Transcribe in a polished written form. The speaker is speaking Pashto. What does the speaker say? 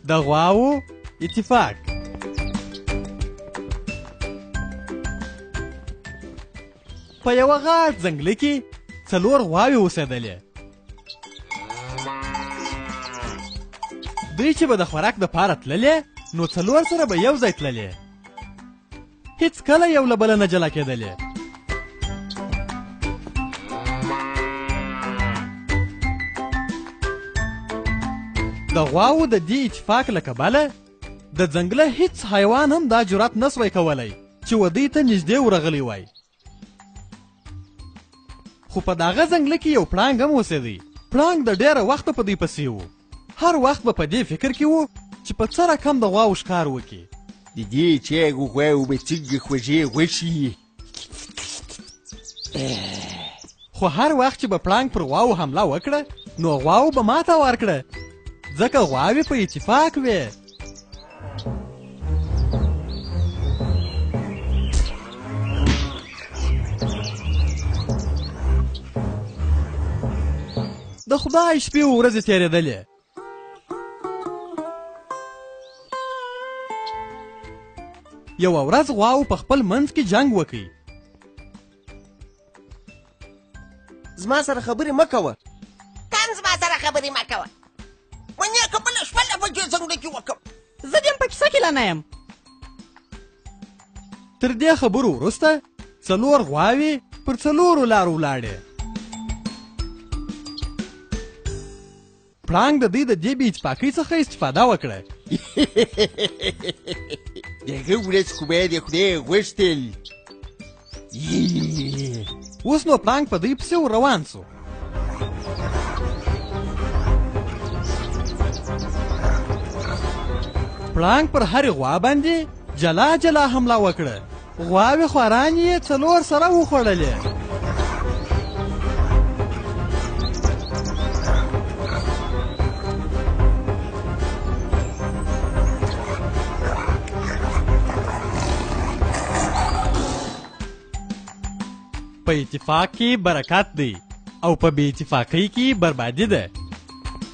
د غواوو اتفاق. په یوه غاټ ځنګله کې 4 غواوې اوسېدلې. دوی چې به د خوراک دپاره تللې نو 4 سره به یو ځای تللې. هیڅ کله یو له بله نه جلا کېدلې. د غواوو د دې اتفاق له کبله د ځنګله هیڅ حیوان هم دا جرأت نسوی کولی چې ودې ته نږدې ورغلی وای. خو په دغه ځنګله کې یو پړانګ هم اوسېدی. پړانګ د ډېره وخته په دوی پسې و. هر وخت به په دې فکر کې و چې په څه رقم د غواو ښکار وکړي. د دې چاغو غواوو به څنګه خوږې غوښي. خو هر وخت چې به پړانګ پر غواو حمله وکړه نو غواو به ماته ورکړه، ځکه غواوې په اتفاق وې. د خدای شپې و ورځې تېرېدلې. یوه ورځ غواو په خپل منځ کې جنګ وکړي. زما سره خبرې مه کوه. تم زما سره خبرې مه کوه. منې که بله شپه له په دې ځنګله کې وکړم. زه دې هم په کیسه کې لا نه یم. تر دې خبرو وروسته 4 غواوې پر 4 لارو ولاړې. پړانګ د دوی د دې بې اتفاقۍ څخه استفاده وکړه. دغه ورځ خو به د خدای غوښتل. اوس نو پړانګ په دوی پسې ور روان سو. پړانګ پر هرې غوا باندې جلا جلا حمله وکړه. غواوې خوارانې یې 4 سره وخوړلې. په اتفاق کې برکت دی او په بې اتفاقۍ کې بربادي ده.